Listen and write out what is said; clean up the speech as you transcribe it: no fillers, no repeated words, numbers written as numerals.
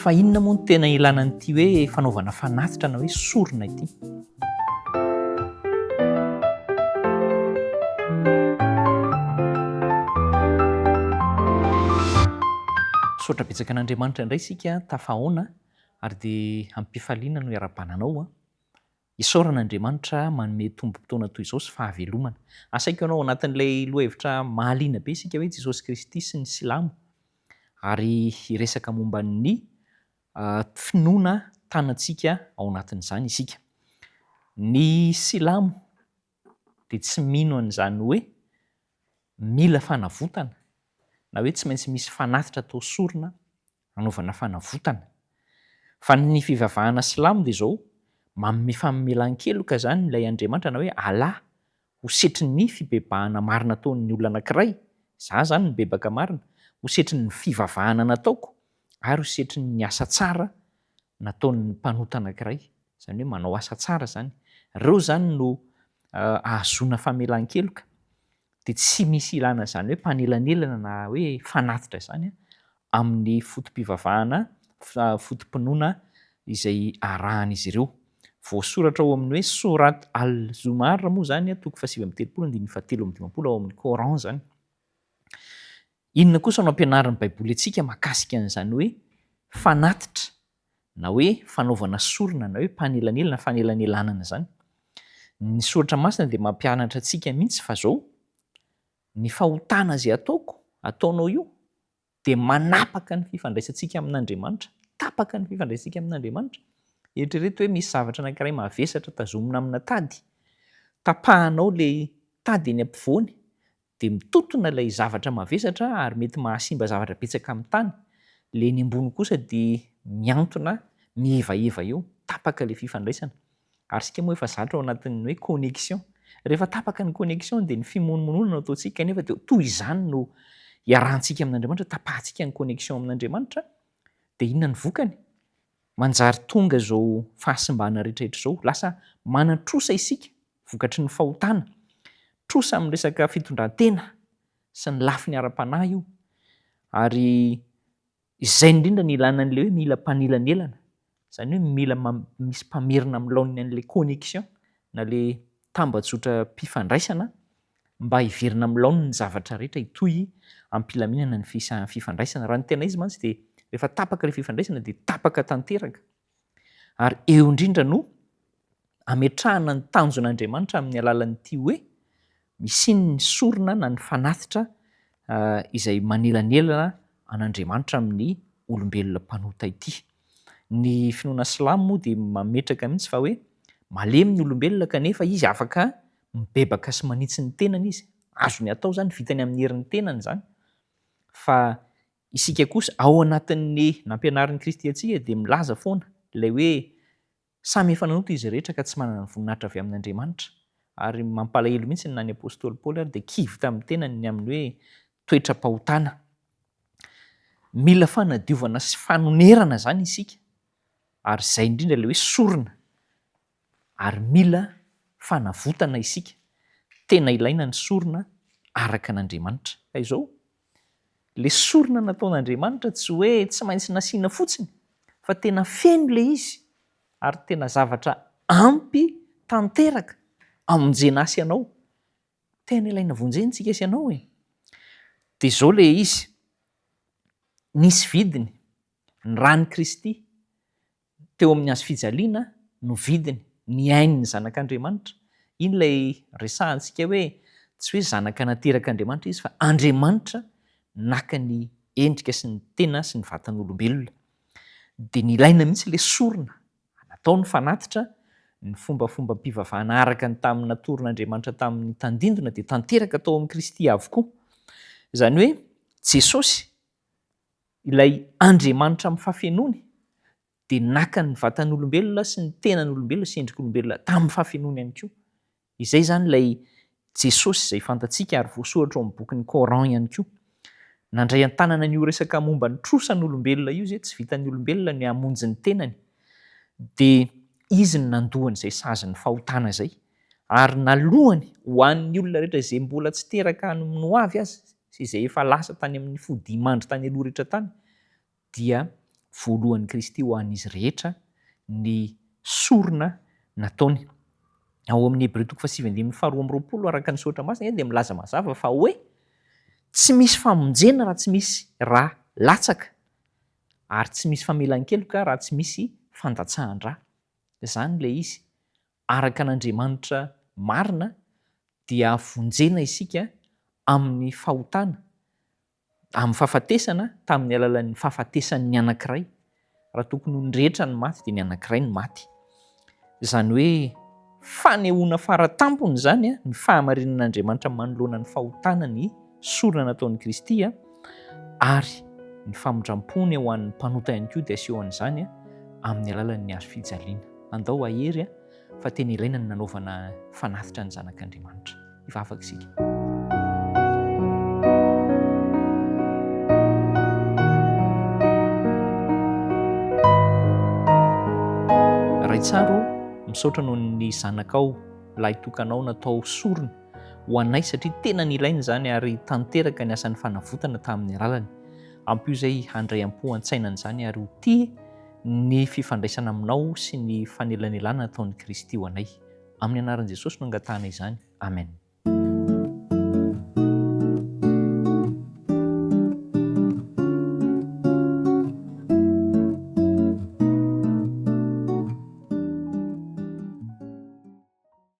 Fa inona moa no tena ilana an'ity hoe fanaovana fanatitra na hoe sorona ity? Saotra betsaka an'Andriamanitra indray isika tafahoana ary dia ampifaliana no iarabananao. Isaoran'Andriamanitra manome tombom-potoana toy izao sy fahavelomana. Asaiko ianao anatin'ilay lohahevitra mahaliana be isika hoe Jesosy Kristy sy ny Silamo ary hiresaka momba ny finoana tanantsika ao anatin'izany isika. Ny Silamo dia tsy mino an'izany hoe mila fanavotana na hoe tsy maintsy misy fanatitra atao sorona anaovana fanavotana. Fa ny fivavahana Silamo dia izao manome famelan-keloka izany ilay Andriamanitra na hoe alà ho setry ny fibebahana marina ataon'ny olona anankiray. Izaho izany ny bebaka marina ho setry ny fivavahana nataoko ary ho setry ny asa tsara nataon'ny mpanota anankiray. Izany hoe manao asa tsara izany. Ireo izany no ahazoana famelan-keloka. Dia tsy misy ilana izany hoe mpanelanelana na hoe fanatitra izany amin'ny fotom-pivavahana, fotom-pinoana izay arahan'izy ireo. Voasoratra ao amin'ny hoe Sourate Al-Zumar moa izany toko 7:7-7 ao amin'ny Coran izany. Inona kosa no ampianaran'ny Baiboly antsika mahakasika an'izany hoe fanatitra na hoe fanaovana sorona na hoe mpanelanelana, fanelanelanana izany. Ny soratra masina dia mampianatra antsika mihitsy fa izao ny fahotana izay ataonao io dia manapaka ny fifandraisantsika amin'Andriamanitra, tapaka ny fifandraisantsika amin'Andriamanitra. Eritrereto hoe misy zavatra anankiray mavesatra tazomina amina tady, tapahanao ilay tady eny ampovoany dia mitotona ilay zavatra mavesatra ary mety mahasimba zavatra betsaka amin'ny tany. Ilay eny ambony kosa dia miantona, mihevaeva eo, tapaka ilay fifandraisana. Ary isika moa efa zatra ao anatin'ny hoe connexion. Rehefa tapaka ny connexion dia ny fimonomonona no ataontsika nefa dia toy izany no iarahantsika amin'Andriamanitra, tapahantsika ny connexion amin'Andriamanitra. Dia inona ny vokany? Manjary tonga izao fahasimbana rehetrarehetra izao, lasa manan-trosa isika vokatry ny fahotana, trosa amin'ny resaka fitondran-tena sy ny lafiny ara-panahy io. Ary izay indrindra ny ilana an'ilay hoe mila mpanelanelana, izany hoe mila misy mpamerina milaonina an'ilay connexion na ilay tambazotra mpifandraisana mba hiverina milaonina ny zavatra rehetra hitohy ampilaminana ny fifandraisana. Raha ny tena izy mantsy dia rehefa tapaka ilay fifandraisana dia tapaka tanteraka. Ary eo indrindra no ametrahana ny tanjon'Andriamanitra amin'ny alalan'ity hoe misy ny sorona na ny fanatitra izay manelanelana an'Andriamanitra amin'ny olombelona mpanota ity. Ny finoana Silamo moa dia mametraka mihitsy fa hoe malemy ny olombelona kanefa izy afaka mibebaka sy manitsy ny tenany izy. Azony atao izany, vitany amin'ny herin'ny tenany izany. Fa isika kosa ao anatin'ny nampianarin'i Kristy antsika dia milaza foana ilay hoe samy efa nanota izy rehetra ka tsy manana voninahitra avy amin'Andriamanitra. Ary mampalahelo mihitsy na ny apôstôly Paoly ary dia kivy tamin'ny tenany ny amin'ny hoe toetra-pahotana. Mila fanadiovana sy fanonerana izany isika. Ary izay indrindra ilay hoe sorona. Ary mila fanavotana isika. Tena ilaina ny sorona araka an'Andriamanitra. Ka izao, ilay sorona nataon'Andriamanitra tsy hoe tsy maintsy nasiana fotsiny, fa tena feno ilay izy ary tena zavatra ampy tanteraka amonjena sy ianao. Tena ilaina vonjentsika sy ianao e. Dia izao ilay izy, nisy vidiny, ny ran'i Kristy teo amin'ny hazo fijaliana no vidiny, ny ain'ny zanak'Andriamanitra. Iny ilay resahantsika hoe tsy hoe zanaka naterak'Andriamanitra izy fa Andriamanitra naka ny endrika sy ny tena sy ny vatan'olombelona. Dia ny ilaina mihitsy ilay sorona natao ny fanatitra, ny fombafomba mpivavahana araka ny tamin'ny natoron'Andriamanitra tamin'ny tandindona dia tanteraka tao amin'ny Kristy avokoa. Izany hoe Jesosy, ilay Andriamanitra amin'ny fafenony, dia naka ny vatan'olombelona sy ny tenan'olombelona sy endrik'olombelona tamin'ny fafenony ihany koa. Izay izany ilay Jesosy izay fantatsika ary voasoratra ao amin'ny bokin'ny Coran ihany koa. Nandray an-tanana ny resaka momba ny trosan'olombelona io izay tsy vitan'ny olombelona ny hamonjy ny tenany. Dia izy ny nandohany izay saziny fahotana izay. Ary nalohany ho an'ny olona rehetra izay mbola tsy teraka no avy azy sy izay efa lasa tany amin'ny fodimandry tany aloha rehetra tany, dia voalohan'i Kristy ho an'izy rehetra ny sorona nataony. Ao amin'ny Hébreux 7:12 araka ny soratra masina dia milaza mazava fa hoe tsy misy famonjena raha tsy misy raha latsaka ary tsy misy famelan-keloka raha tsy misy fandatsahan-drà. Zany ilay izy. Araka an'Andriamanitra marina dia vonjena isika amin'ny fahotana, amin'ny fahafatesana tamin'ny alalan'ny fahafatesan'ny anankiray. Raha tokony ho ny rehetra ny maty dia ny anankiray ny maty. Izany hoe fanehoana faratampony zany ny fahamarinan'Andriamanitra manoloana ny fahotana ny sorona nataon'i Kristy ary ny famondram-pony ho an'ny mpanota ihany koa dia aseho an'izany amin'ny alalan'ny hazo fijaliana. Andao ahery fa tena ilaina ny nanaovana fanatitra ny zanak'Andriamanitra. Hivavaka isika. Ray tsaro misaotra noho ny zanakao lahy tokanao natao sorona ho anay satria tena nilainy izany ary tanteraka ny asan'ny fanavotana tamin'ny alalany. Ampio izay handray am-po an-tsainan'izany ary ho tia ny fifandraisana aminao sy ny fanelanelana nataon'i Kristy ho anay. Amin'ny anaran'i Jesosy no angatahana izany. Amen.